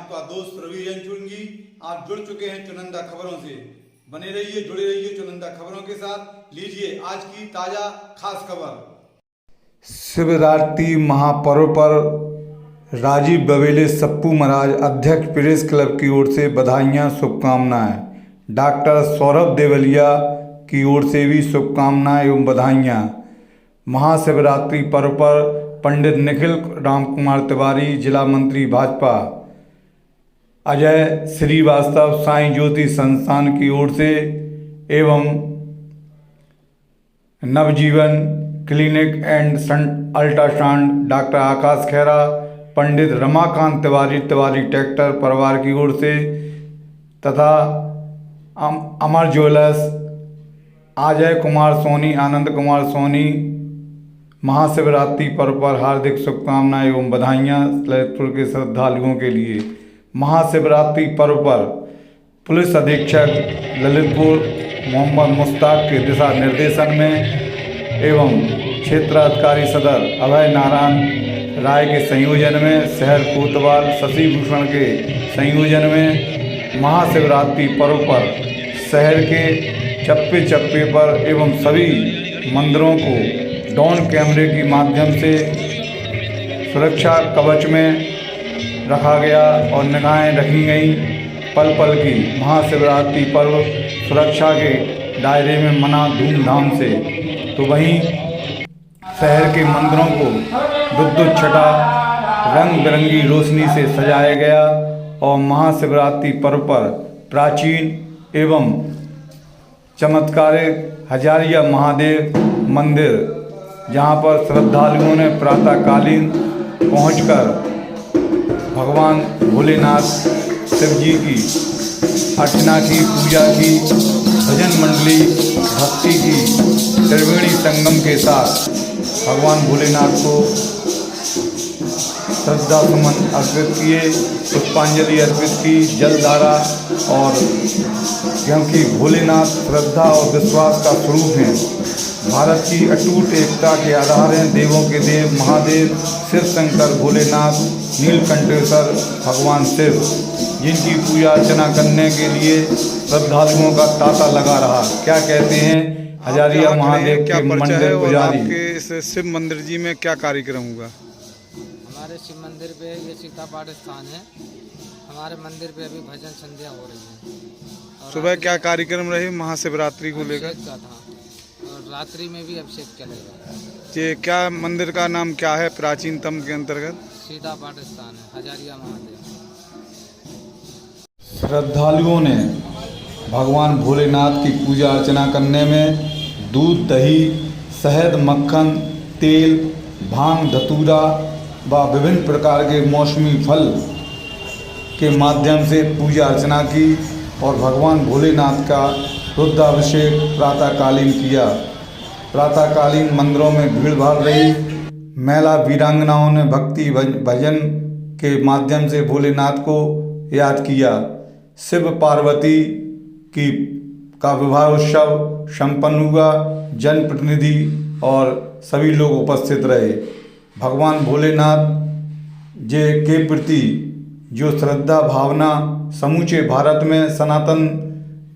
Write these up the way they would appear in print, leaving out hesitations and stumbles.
आपका दोस्त रवि चुनगी। आप जुड़ चुके हैं चुनिंदा खबरों से। बने रहिए, जुड़े रहिए चुनिंदा खबरों के साथ। लीजिए आज की ताजा खास खबर। शिवरात्रि महापर्व पर राजीव बवेले सप्पू महाराज अध्यक्ष प्रेस क्लब की ओर से बधाइयाँ शुभकामनाएं। डॉक्टर सौरभ देवलिया की ओर से भी शुभकामनाएं एवं बधाइयाँ। महाशिवरात्रि पर्व पर पंडित निखिल राम कुमार तिवारी, जिला मंत्री भाजपा, अजय श्रीवास्तव साईं ज्योति संस्थान की ओर से एवं Navjeevan clinic and ultrasound doctor Akash Khera, Pandit Ramakant Tiwari tractor परिवार की ओर से तथा अमर ज्वेलर्स अजय कुमार सोनी, आनंद कुमार सोनी महाशिवरात्रि पर्व पर हार्दिक शुभकामनाएं एवं बधाइयाँ ललितपुर के श्रद्धालुओं के लिए। महाशिवरात्रि पर्व पर पुलिस अधीक्षक ललितपुर मोहम्मद मुश्ताक के दिशा निर्देशन में एवं क्षेत्राधिकारी सदर अभय नारायण राय के संयोजन में, शहर कोतवाल शशि भूषण के संयोजन में महाशिवरात्रि पर्व पर शहर के चप्पे चप्पे पर एवं सभी मंदिरों को ड्रोन कैमरे के माध्यम से सुरक्षा कवच में रखा गया और निगाहें रखी गई। पल पल की महाशिवरात्रि पर्व सुरक्षा के दायरे में मना धूमधाम से। तो वहीं शहर के मंदिरों को विद्युत छटा रंग बिरंगी रोशनी से सजाया गया और महाशिवरात्रि पर्व पर प्राचीन एवं चमत्कारिक हजारिया महादेव मंदिर, जहाँ पर श्रद्धालुओं ने प्रातःकालीन पहुंचकर भगवान भोलेनाथ शिव जी की अर्चना की, पूजा की, भजन मंडली भक्ति की त्रिवेणी संगम के साथ भगवान भोलेनाथ को श्रद्धा सुमन अर्पित किए, पुष्पांजलि अर्पित की, जलधारा। और क्योंकि भोलेनाथ श्रद्धा और विश्वास का स्वरूप हैं, भारत की अटूट एकता के आधार हैं, देवों के देव महादेव शिव शंकर भोलेनाथ नीलकंठेश्वर भगवान शिव, जिनकी पूजा अर्चना करने के लिए श्रद्धालुओं का तांता लगा रहा। क्या कहते हैं हजारिया महादेव के मंदिर पुजारी। आपके इस शिव मंदिर जी में क्या कार्यक्रम हुआ? हमारे शिव मंदिर पे ये सीतापाठ स्थान है। हमारे मंदिर पे अभी भजन संध्या हो रही है। सुबह क्या कार्यक्रम रहे महाशिवरात्रि को लेकर? अभिषेक का था और रात्रि में भी अभिषेक चलेगा। ये क्या मंदिर का नाम क्या है प्राचीनतम के अंतर्गत? सीतापाठ स्थान है, हजारिया महादेव। श्रद्धालुओं ने भगवान भोलेनाथ की पूजा अर्चना करने में दूध, दही, शहद, मक्खन, तेल, भांग, धतूरा व विभिन्न प्रकार के मौसमी फल के माध्यम से पूजा अर्चना की और भगवान भोलेनाथ का रुद्राभिषेक प्रातःकालीन किया। प्रातःकालीन मंदिरों में भीड़ भाड़ रही। महिला वीरांगनाओं ने भक्ति भजन के माध्यम से भोलेनाथ को याद किया। शिव पार्वती का विवाह उत्सव संपन्न हुआ। जनप्रतिनिधि और सभी लोग उपस्थित रहे। भगवान भोलेनाथ के प्रति जो श्रद्धा भावना समूचे भारत में सनातन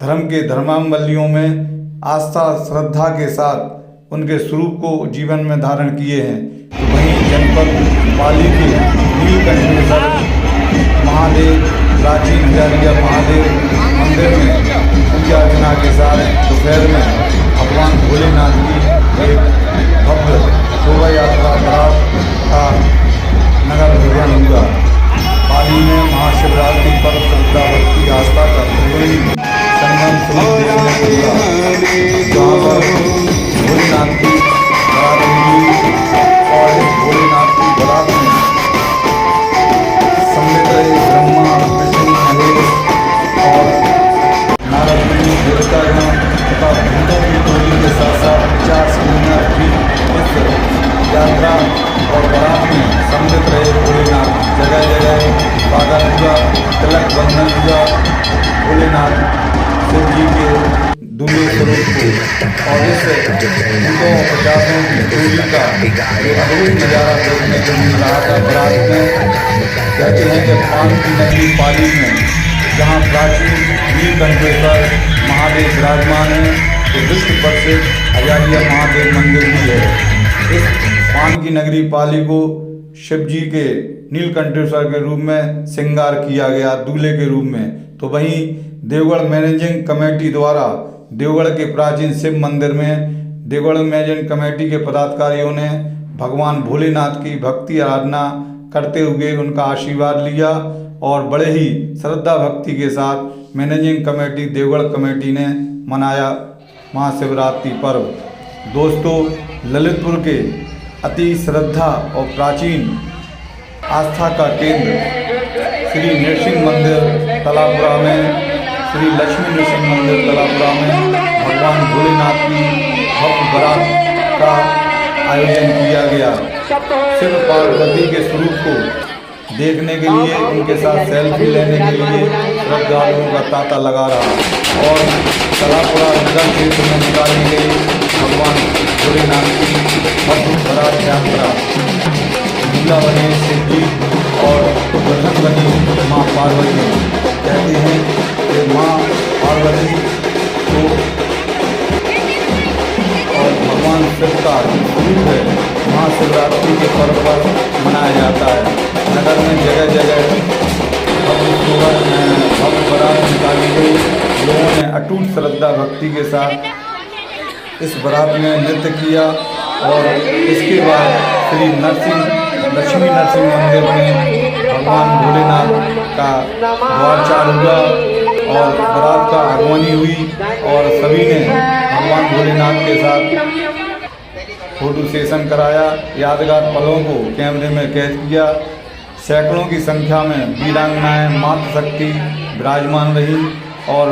धर्म के धर्मावलंबियों में आस्था श्रद्धा के साथ उनके स्वरूप को जीवन में धारण किए हैं। तो वहीं जनपद पाली के नीलकंठेश्वर महादेव प्राचीन हजारिया महादेव मंदिर में पूजा अर्चना के साथ दोपहर में भगवान भोलेनाथ की एक भव्य शोभा यात्रा का नगर भ्रमण हुआ। पाली में महाशिवरात्रि पर्व श्रद्धा भक्ति आस्था का त्रिवेणी संगम स्वरूप देखने को मिला, जहाँ पर भोलेनाथ की बारात हुई और इस भोलेनाथ की बारात में सम्मिलित रहे ब्रह्मा, विष्णु, महेश और नारद मुनि, देवतागण तथा भूतों की टोली के साथ साथ 50 किलोमीटर की इस यात्रा और बारात में सम्मिलित रहे भोलेनाथ। जगह जगह बाधा हुआ, तिलक बंधन हुआ। भोलेनाथ शिव जी के दूल्हे स्वरूप को और इस 250 की टोली का अद्भुत नज़ारा देखने को मिल रहा था। बारात में कहते हैं कि पान की नगरी पाली में जहाँ प्राचीन नीलकंठेश्वर महादेव विराजमान है, तो विश्व प्रसिद्ध हजारिया महादेव मंदिर भी है। इस पान की नगरी पाली को शिव जी के नीलकंठेश्वर के रूप में श्रृंगार किया गया दूल्हे के रूप में। तो वहीं देवगढ़ मैनेजिंग कमेटी द्वारा देवगढ़ के प्राचीन शिव मंदिर में देवगढ़ मैनेजिंग कमेटी के पदाधिकारियों ने भगवान भोलेनाथ की भक्ति आराधना करते हुए उनका आशीर्वाद लिया और बड़े ही श्रद्धा भक्ति के साथ मैनेजिंग कमेटी देवगढ़ कमेटी ने मनाया महाशिवरात्रि पर्व। दोस्तों, ललितपुर के अति श्रद्धा और प्राचीन आस्था का केंद्र श्री नृसिंह मंदिर तलापुरा में, श्री लक्ष्मी नृसिंह मंदिर तलापुरा में भगवान भोलेनाथ की भव्य बारात का आयोजन किया गया। शिव पार्वती के स्वरूप को देखने के लिए, उनके साथ सेल्फी लेने के लिए श्रद्धालुओं का तांता लगा रहा और तलापुरा नगर क्षेत्र में निकाली गई भगवान भोलेनाथ की भव्य बारात यात्रा दूल्हा बने शिव जी और दुल्हन बनी माँ पार्वती। कहते हैं कि माँ पार्वती को और भगवान शिव का स्वरूप है महाशिवरात्रि के पर्व पर मनाया जाता है। नगर में जगह जगह भव्य बारात निकाली गई। लोगों ने अटूट श्रद्धा भक्ति के साथ इस बारात में नृत्य किया और इसके बाद श्री लक्ष्मी नरसिंह मंदिर में भगवान भोलेनाथ का द्वारचार हुआ और बारात का आगमनी हुई और सभी ने भगवान भोलेनाथ के साथ फोटो सेशन कराया। यादगार पलों को कैमरे में कैद किया। सैकड़ों की संख्या में वीरांगनाएं मातृशक्ति विराजमान रही और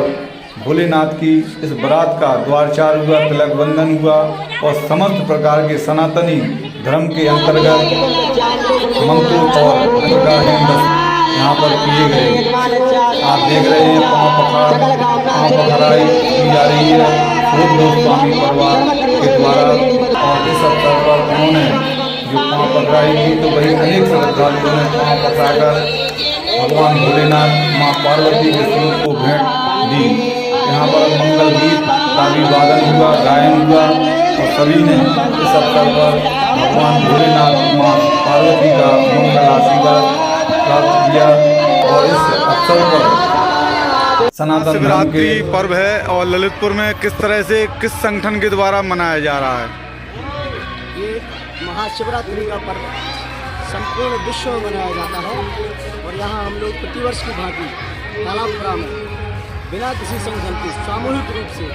भोलेनाथ की इस बारात का द्वारचार हुआ, तिलक बंधन हुआ और समस्त प्रकार के सनातनी धर्म के अंतर्गत मंत्रों और यहाँ पर किए गए। आप देख रहे हैं पाँव पखराई की जा रही है सूर्य गोस्वामी परिवार के द्वारा और इस अवसर पर उन्होंने जो पाँव पखराई की तो वही अनेक श्रद्धालुओं ने पाँव पकड़ाकर भगवान भोलेनाथ माँ पार्वती के स्वरूप को भेंट दी। यहाँ पर मंगल गीत का भी वादन हुआ, गायन हुआ और सभी ने इस अवसर पर भगवान भोलेनाथ माँ पार्वती का मंगल आशीर्वाद प्राप्त किया और इस अवसर पर सनातन शिवरात्रि पर्व है और ललितपुर में किस तरह से किस संगठन के द्वारा मनाया जा रहा है? ये महाशिवरात्रि का पर्व संपूर्ण विश्व में मनाया जाता है और यहाँ हम लोग प्रतिवर्ष की भांति तलापुरा में बिना किसी संगठन के सामूहिक रूप से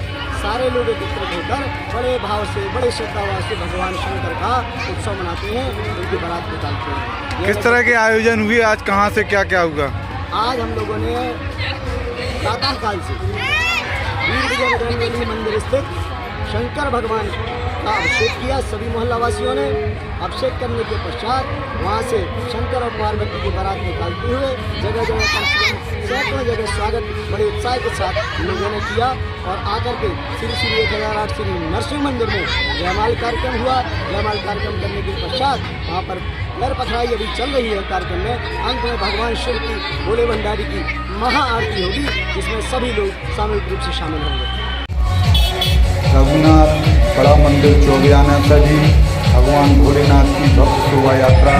सारे लोग एकत्रित होकर बड़े भाव से बड़े श्रद्धाभाव से भगवान शंकर का उत्सव मनाते हैं, उनकी बारात निकालते हैं। किस तरह के आयोजन हुए? आज कहाँ से क्या क्या हुआ? आज हम लोगों ने प्रातः काल से वीर विजय बजरंगबली मंदिर स्थित शंकर भगवान का अभिषेक किया। सभी मोहल्ला वासियों ने अभिषेक करने के पश्चात वहाँ से शंकर और पार्वती की बारात निकालते हुए जगह जगह कम से कम सैकड़ों जगह स्वागत बड़े उत्साह के साथ लोगों ने किया और आकर के श्री 1008 श्री नरसिंह मंदिर में जयमाल कार्यक्रम हुआ। जयमाल कार्यक्रम करने के पश्चात वहाँ पर लहर पथराई अभी चल रही है। कार्यक्रम में अंत में भगवान शिव की भोले भंडारी की महाआरती होगी, जिसमें सभी लोग सामूहिक रूप से शामिल होंगे। रघुनाथ बड़ा मंदिर चौबियाना सजी भगवान भोलेनाथ की भव्य शोभा यात्रा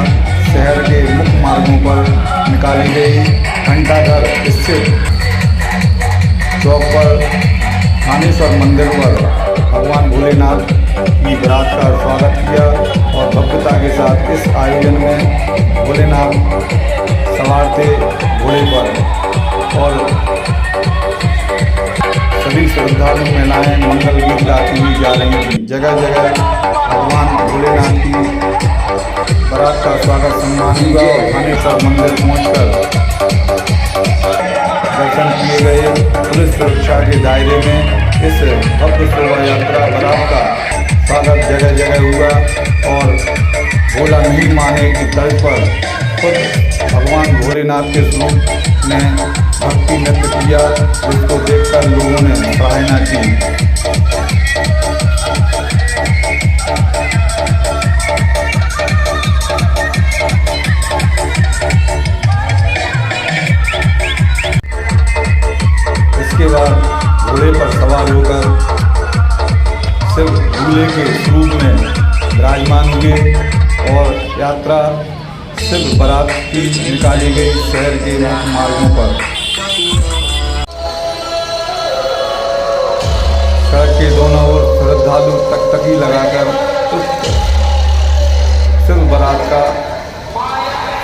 शहर के मुख्य मार्गों पर निकाली गई। घंटाघर स्थित चौक पर थानेश्वर मंदिर पर भगवान भोलेनाथ की बारात का स्वागत किया और भव्यता के साथ इस आयोजन में भोलेनाथ सवार थे घोड़े पर और सभी श्रद्धालु महिलाएं मंगल गीत गाती हुई जा रही थी। जगह जगह भगवान भोलेनाथ की बारात का स्वागत सम्मान हुआ और थानेश्वर मंदिर पहुंचकर दर्शन किए गए। पुलिस सुरक्षा के दायरे में इस भव्य शोभा यात्रा बारात का स्वागत जगह जगह हुआ और भोला नहीं माने की तर्ज पर खुद भगवान भोलेनाथ के स्वरूप ने भक्ति नृत्य किया, जिसको देखकर लोगों ने सराहना थी। इसके बाद घोड़े पर सवार होकर शिव दूल्हे के रूप में विराजमान हुए और यात्रा शिव बारात की निकाली गई शहर के मुख्य मार्गों पर। सड़क के दोनों ओर श्रद्धालु तकतकी लगाकर शिव बारात का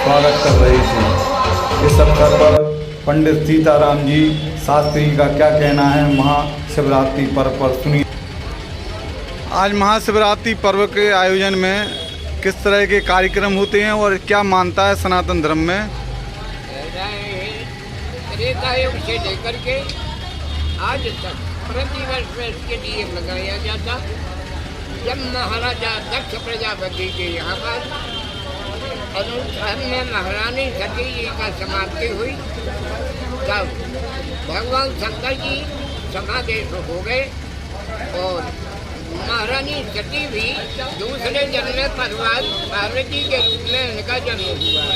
स्वागत कर रहे थे। इस अवसर पर पंडित सीताराम जी शास्त्री का क्या कहना है महाशिवरात्रि पर्व पर, सुनिए। आज महाशिवरात्रि पर्व के आयोजन में किस तरह के कार्यक्रम होते हैं और क्या मानता है सनातन धर्म में? त्रेता युग से लेकर के आज तक प्रतिवर्ष में इसके लिए मनाया जाता। जब महाराजा दक्ष प्रजापति के यहाँ पर अनुष्ठान में महारानी सती जी का समाप्ति हुई, तब भगवान शंकर जी समादेश हो गए और महारानी सती भी दूसरे जन्म में पार्वती के रूप में उनका जन्म हुआ।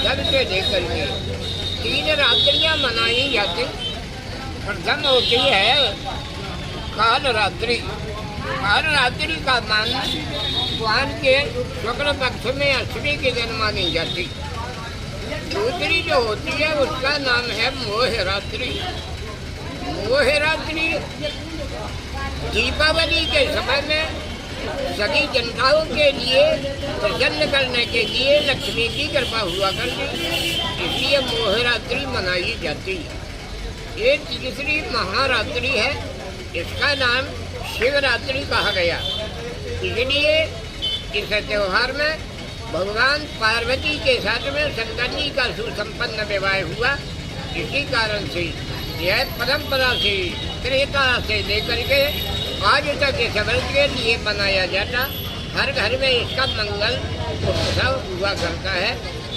तब से लेकर के 3 रात्रियाँ मनाई जाती। प्रथम होती है कालरात्रि। कालरात्रि का मान भगवान के शुक्ल पक्ष में अष्टमी के दिन मानी जाती। दूसरी जो होती है उसका नाम है मोहरात्रि। मोहरात्रि दीपावली के समय में सभी जनताओं के लिए प्रसन्न करने के लिए लक्ष्मी की कृपा हुआ करती, इसलिए मोहरात्रि मनाई जाती। ये तीसरी महारात्रि है, इसका नाम शिवरात्रि कहा गया। इसलिए इस त्यौहार में भगवान पार्वती के साथ में शंकर जी का सुसंपन्न विवाह हुआ। इसी कारण से यह परंपरा से त्रेता से लेकर के आज तक इस वर्ष के लिए मनाया जाता। हर घर में इसका मंगल उत्सव हुआ करता है,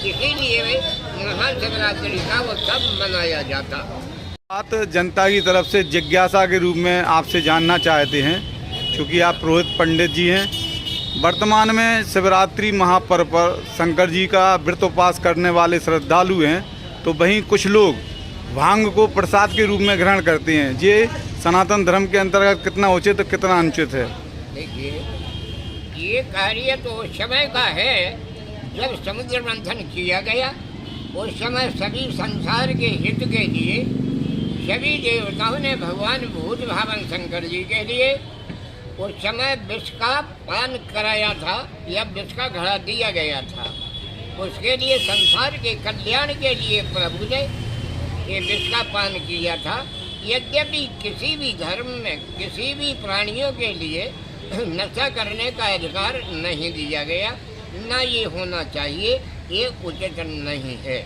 इसीलिए महाशिवरात्रि का उत्सव मनाया जाता। बात जनता की तरफ से जिज्ञासा के रूप में आपसे जानना चाहते हैं, क्योंकि आप पुरोहित पंडित जी हैं। वर्तमान में शिवरात्रि महापर्व पर शंकर जी का व्रत उपास करने वाले श्रद्धालु हैं, तो वहीं कुछ लोग भांग को प्रसाद के रूप में ग्रहण करते हैं। ये सनातन धर्म के अंतर्गत कितना उचित और कितना अनुचित है? देखिए, ये कार्य तो उस समय का है जब समुद्र मंथन किया गया। उस समय सभी संसार के हित के लिए सभी देवताओं ने भगवान भूत भावन शंकर जी के लिए उस समय विष का पान कराया था या विष का घड़ा दिया गया था। उसके लिए संसार के कल्याण के लिए प्रभु ने ये विष का पान किया था। यद्यपि किसी भी धर्म में किसी भी प्राणियों के लिए नशा करने का अधिकार नहीं दिया गया, ना ये होना चाहिए, ये उचित नहीं है।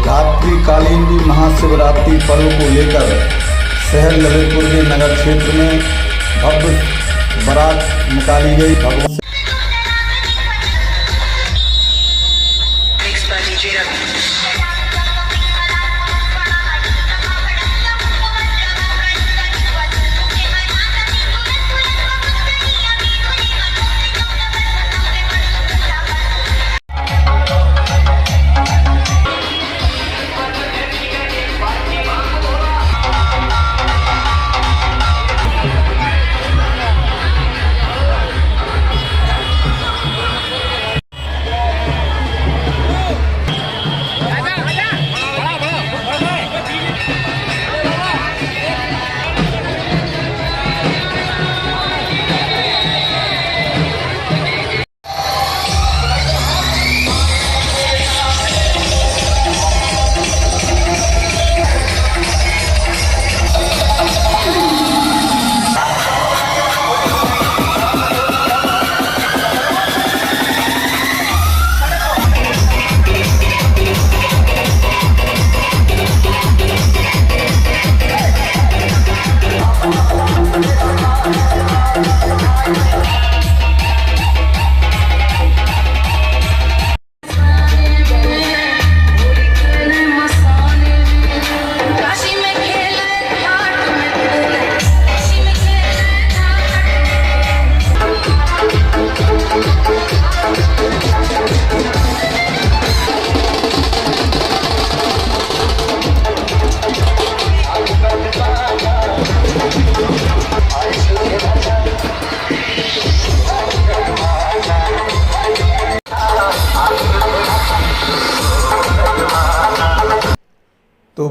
रात्रिकालीन भी महाशिवरात्रि पर्व को लेकर शहर ललितपुर के नगर क्षेत्र में भव्य बारात निकाली गई। भगवान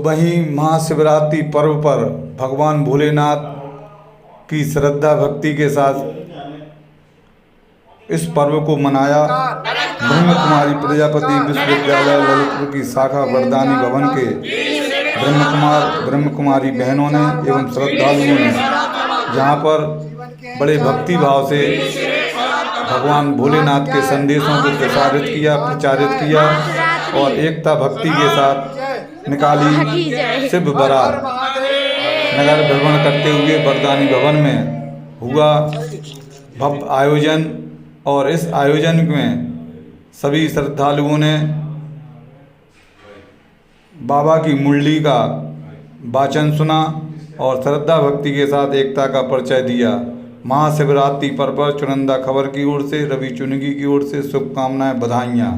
वहीं महाशिवरात्रि पर्व पर भगवान भोलेनाथ की श्रद्धा भक्ति के साथ इस पर्व को मनाया। ब्रह्म कुमारी प्रजापति विश्वविद्यालय ललितपुर की शाखा वरदानी भवन के ब्रह्म कुमारी बहनों ने एवं श्रद्धालुओं ने जहाँ पर बड़े भक्ति भाव से भगवान भोलेनाथ के संदेशों को प्रचारित किया और एकता भक्ति के साथ निकाली शिव बारात। नगर भ्रमण करते हुए वरदानी भवन में हुआ भव्य आयोजन और इस आयोजन में सभी श्रद्धालुओं ने बाबा की मुरली का वाचन सुना और श्रद्धा भक्ति के साथ एकता का परिचय दिया। महाशिवरात्रि पर्व पर चुनिंदा खबर की ओर से रवि चुनगी की ओर से शुभकामनाएं, बधाइयाँ।